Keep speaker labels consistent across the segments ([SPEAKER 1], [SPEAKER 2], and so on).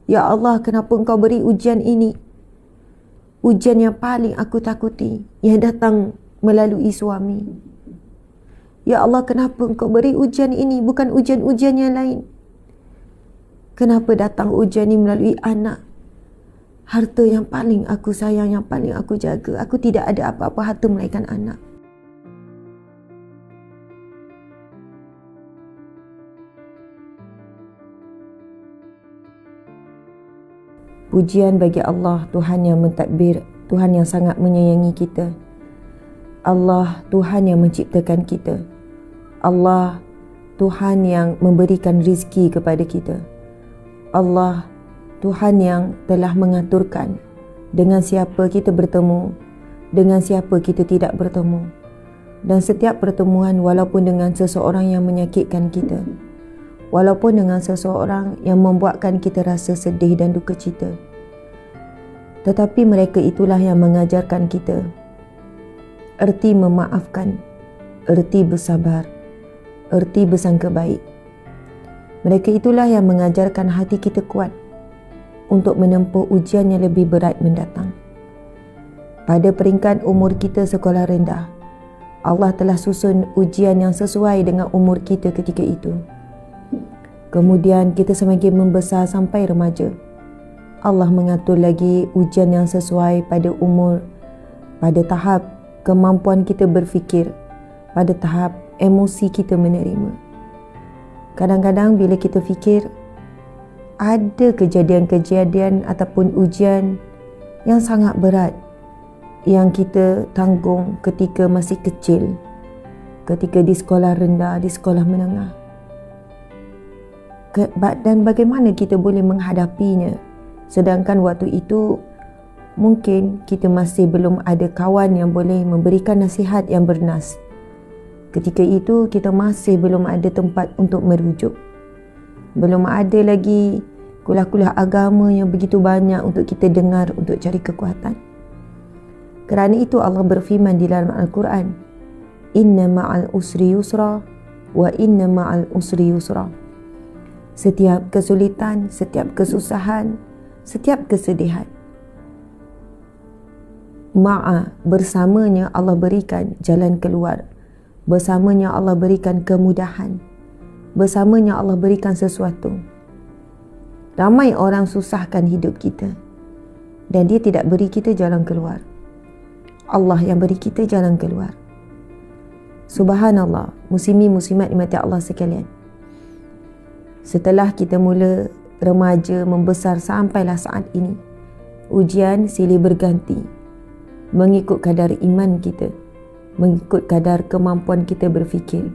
[SPEAKER 1] Ya Allah, kenapa Engkau beri ujian ini? Ujian yang paling aku takuti, yang datang melalui suami. Ya Allah, kenapa Engkau beri ujian ini, bukan ujian-ujian yang lain? Kenapa datang ujian ini melalui anak? Harta yang paling aku sayang, yang paling aku jaga. Aku tidak ada apa-apa harta melainkan anak. Pujian bagi Allah, Tuhan yang mentadbir, Tuhan yang sangat menyayangi kita. Allah, Tuhan yang menciptakan kita. Allah, Tuhan yang memberikan rizki kepada kita. Allah, Tuhan yang telah mengaturkan dengan siapa kita bertemu, dengan siapa kita tidak bertemu. Dan setiap pertemuan, walaupun dengan seseorang yang menyakitkan kita, walaupun dengan seseorang yang membuatkan kita rasa sedih dan duka cita, tetapi mereka itulah yang mengajarkan kita erti memaafkan, erti bersabar, erti bersangka baik. Mereka itulah yang mengajarkan hati kita kuat untuk menempuh ujian yang lebih berat mendatang. Pada peringkat umur kita sekolah rendah, Allah telah susun ujian yang sesuai dengan umur kita ketika itu. Kemudian kita semakin membesar sampai remaja, Allah mengatur lagi ujian yang sesuai pada umur, pada tahap kemampuan kita berfikir, pada tahap emosi kita menerima. Kadang-kadang bila kita fikir, ada kejadian-kejadian ataupun ujian yang sangat berat yang kita tanggung ketika masih kecil, ketika di sekolah rendah, di sekolah menengah. Dan bagaimana kita boleh menghadapinya? Sedangkan waktu itu mungkin kita masih belum ada kawan yang boleh memberikan nasihat yang bernas. Ketika itu kita masih belum ada tempat untuk merujuk. Belum ada lagi kuliah-kuliah agama yang begitu banyak untuk kita dengar untuk cari kekuatan. Kerana itu Allah berfirman di dalam Al-Quran, Inna ma'al usri yusra wa inna ma'al usri yusra. Setiap kesulitan, setiap kesusahan, setiap kesedihan, bersamanya Allah berikan jalan keluar, bersamanya Allah berikan kemudahan, bersamanya Allah berikan sesuatu. Ramai orang susahkan hidup kita dan dia tidak beri kita jalan keluar. Allah yang beri kita jalan keluar. Subhanallah, muslimi muslimat dimati Allah sekalian. Setelah kita mula remaja, membesar sampailah saat ini, ujian silih berganti mengikut kadar iman kita, mengikut kadar kemampuan kita berfikir.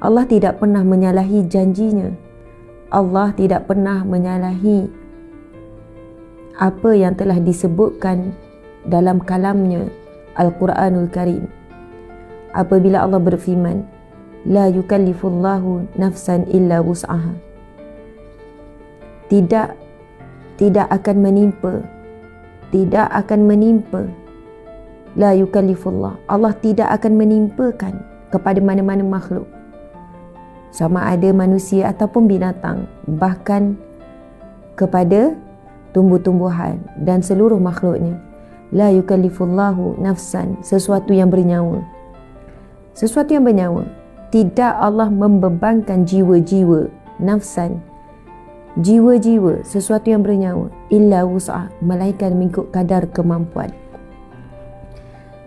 [SPEAKER 1] Allah tidak pernah menyalahi janjinya. Allah tidak pernah menyalahi apa yang telah disebutkan dalam kalamnya Al-Quranul Karim. Apabila Allah berfirman, La yukallifullahu nafsan illa wus'aha. Tidak akan menimpa. La yukallifullah. Allah tidak akan menimpakan kepada mana-mana makhluk, sama ada manusia ataupun binatang, bahkan kepada tumbuh-tumbuhan dan seluruh makhluknya. La yukallifullahu nafsan, sesuatu yang bernyawa. Sesuatu yang bernyawa. Tidak Allah membebankan jiwa-jiwa, nafsan, jiwa-jiwa, sesuatu yang bernyawa, illa wus'ah, melainkan mengikut kadar kemampuan.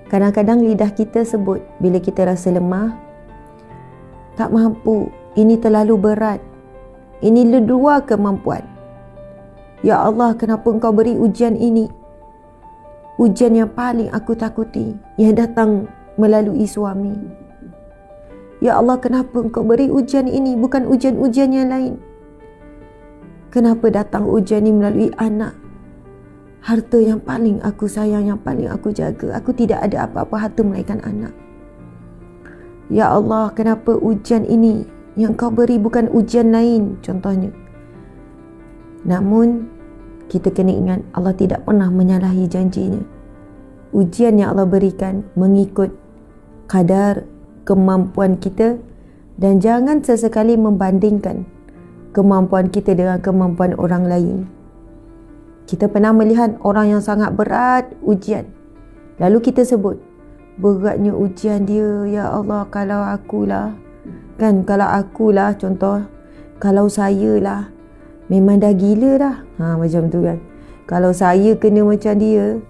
[SPEAKER 1] Kadang-kadang lidah kita sebut bila kita rasa lemah, tak mampu, ini terlalu berat, ini luar kemampuan. Ya Allah, kenapa Engkau beri ujian ini? Ujian yang paling aku takuti, yang datang melalui suami. Ya Allah, kenapa Engkau beri ujian ini, bukan ujian-ujian yang lain? Kenapa datang ujian ini melalui anak? Harta yang paling aku sayang, yang paling aku jaga. Aku tidak ada apa-apa harta melainkan anak. Ya Allah, kenapa ujian ini yang Kau beri bukan ujian lain, contohnya. Namun, kita kena ingat Allah tidak pernah menyalahi janjinya. Ujian yang Allah berikan mengikut kadar kemampuan kita, dan jangan sesekali membandingkan kemampuan kita dengan kemampuan orang lain. Kita pernah melihat orang yang sangat berat ujian. Lalu kita sebut, beratnya ujian dia, ya Allah, kalau akulah. Kan, kalau akulah, contoh, kalau saya lah, memang dah gila dah. Macam tu kan. Kalau saya kena macam dia,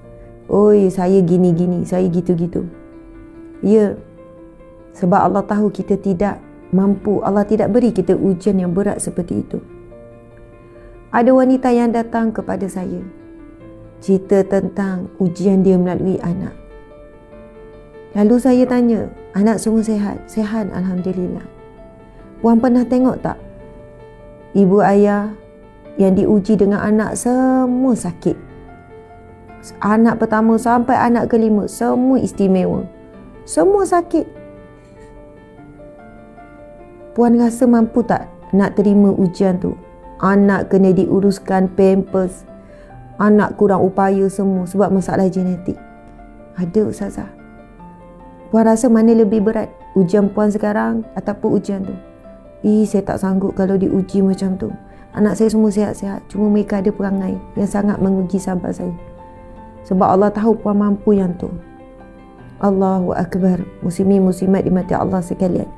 [SPEAKER 1] oi, saya gini-gini, saya gitu-gitu. Ya, sebab Allah tahu kita tidak mampu. Allah tidak beri kita ujian yang berat seperti itu. Ada wanita yang datang kepada saya, cerita tentang ujian dia melalui anak. Lalu saya tanya, anak semua sihat? Sihat, Alhamdulillah. Puan pernah tengok tak? Ibu ayah yang diuji dengan anak semua sakit. Anak pertama sampai anak kelima, semua istimewa. Semua sakit. Puan rasa mampu tak nak terima ujian tu? Anak kena diuruskan pampers, anak kurang upaya semua sebab masalah genetik. Ada Ustazah. Puan rasa mana lebih berat, ujian puan sekarang ataupun ujian tu? Saya tak sanggup kalau diuji macam tu. Anak saya semua sihat-sihat, cuma mereka ada perangai yang sangat menguji sabar saya. Sebab Allah tahu puan mampu yang tu. Allahu Akbar. Muslimin muslimat dimati Allah sekalian.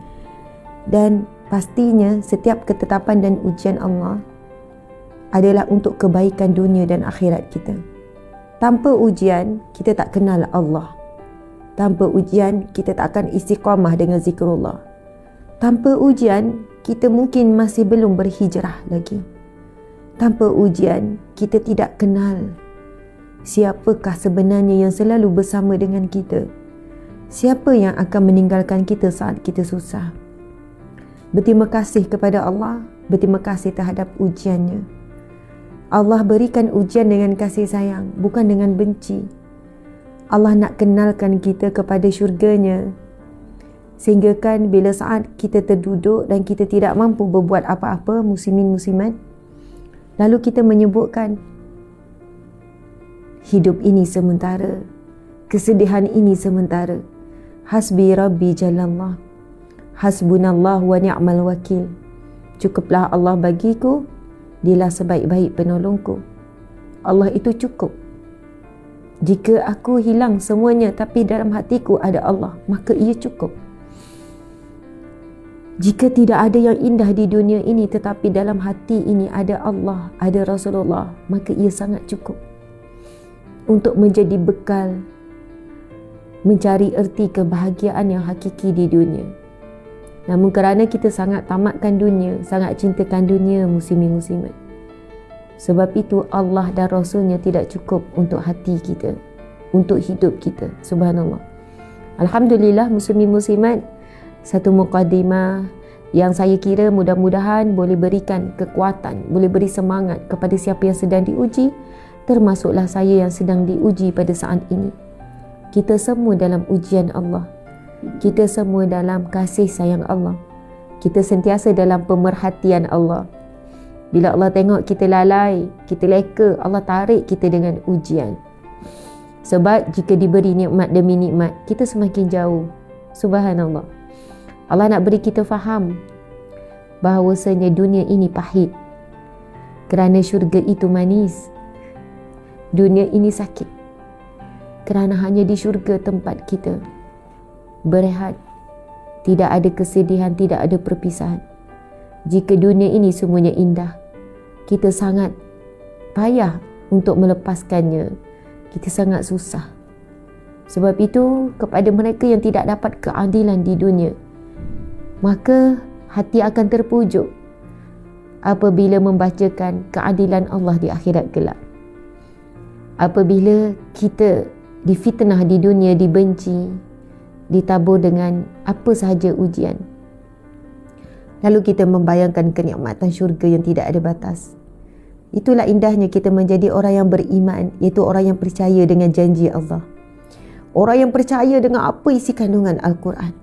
[SPEAKER 1] Dan pastinya setiap ketetapan dan ujian Allah adalah untuk kebaikan dunia dan akhirat kita. Tanpa ujian, kita tak kenal Allah. Tanpa ujian, kita tak akan istiqamah dengan zikrullah. Tanpa ujian, kita mungkin masih belum berhijrah lagi. Tanpa ujian, kita tidak kenal siapakah sebenarnya yang selalu bersama dengan kita. Siapa yang akan meninggalkan kita saat kita susah. Berterima kasih kepada Allah, berterima kasih terhadap ujiannya. Allah berikan ujian dengan kasih sayang, bukan dengan benci. Allah nak kenalkan kita kepada syurganya. Sehingga kan bila saat kita terduduk dan kita tidak mampu berbuat apa-apa, muslimin muslimat, lalu kita menyebutkan, hidup ini sementara, kesedihan ini sementara. Hasbi Rabbi Jalallah, hasbunallah wa ni'mal wakil. Cukuplah Allah bagiku, dialah sebaik-baik penolongku. Allah itu cukup. Jika aku hilang semuanya tapi dalam hatiku ada Allah, maka ia cukup. Jika tidak ada yang indah di dunia ini tetapi dalam hati ini ada Allah, ada Rasulullah, maka ia sangat cukup untuk menjadi bekal mencari erti kebahagiaan yang hakiki di dunia. Namun kerana kita sangat tamatkan dunia, sangat cintakan dunia, muslimin muslimat, sebab itu Allah dan Rasulnya tidak cukup untuk hati kita, untuk hidup kita. Subhanallah. Alhamdulillah muslimin muslimat, satu mukadimah yang saya kira mudah-mudahan boleh berikan kekuatan, boleh beri semangat kepada siapa yang sedang diuji, termasuklah saya yang sedang diuji pada saat ini. Kita semua dalam ujian Allah. Kita semua dalam kasih sayang Allah. Kita sentiasa dalam pemerhatian Allah. Bila Allah tengok kita lalai, kita leka, Allah tarik kita dengan ujian. Sebab jika diberi nikmat demi nikmat, kita semakin jauh. Subhanallah. Allah nak beri kita faham bahawasanya dunia ini pahit kerana syurga itu manis. Dunia ini sakit kerana hanya di syurga tempat kita berehat. Tidak ada kesedihan, tidak ada perpisahan. Jika dunia ini semuanya indah, kita sangat payah untuk melepaskannya. Kita sangat susah. Sebab itu kepada mereka yang tidak dapat keadilan di dunia, maka hati akan terpujuk apabila membacakan keadilan Allah di akhirat kelak. Apabila kita difitnah di dunia, dibenci, ditabur dengan apa sahaja ujian, lalu kita membayangkan kenikmatan syurga yang tidak ada batas. Itulah indahnya kita menjadi orang yang beriman, iaitu orang yang percaya dengan janji Allah. Orang yang percaya dengan apa isi kandungan Al-Quran.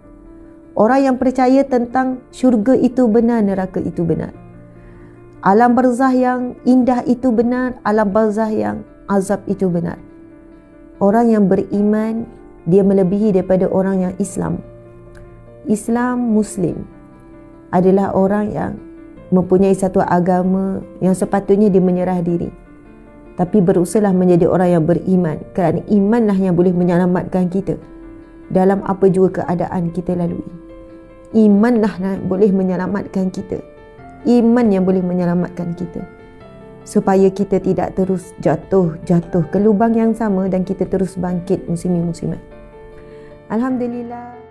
[SPEAKER 1] Orang yang percaya tentang syurga itu benar, neraka itu benar. Alam barzah yang indah itu benar, alam barzah yang azab itu benar. Orang yang beriman, dia melebihi daripada orang yang Islam. Islam, Muslim adalah orang yang mempunyai satu agama yang sepatutnya dia menyerah diri. Tapi berusahalah menjadi orang yang beriman, kerana imanlah yang boleh menyelamatkan kita dalam apa jua keadaan kita lalui. Imanlah yang boleh menyelamatkan kita. Iman yang boleh menyelamatkan kita, supaya kita tidak terus jatuh ke lubang yang sama dan kita terus bangkit muslimin muslimat. Alhamdulillah.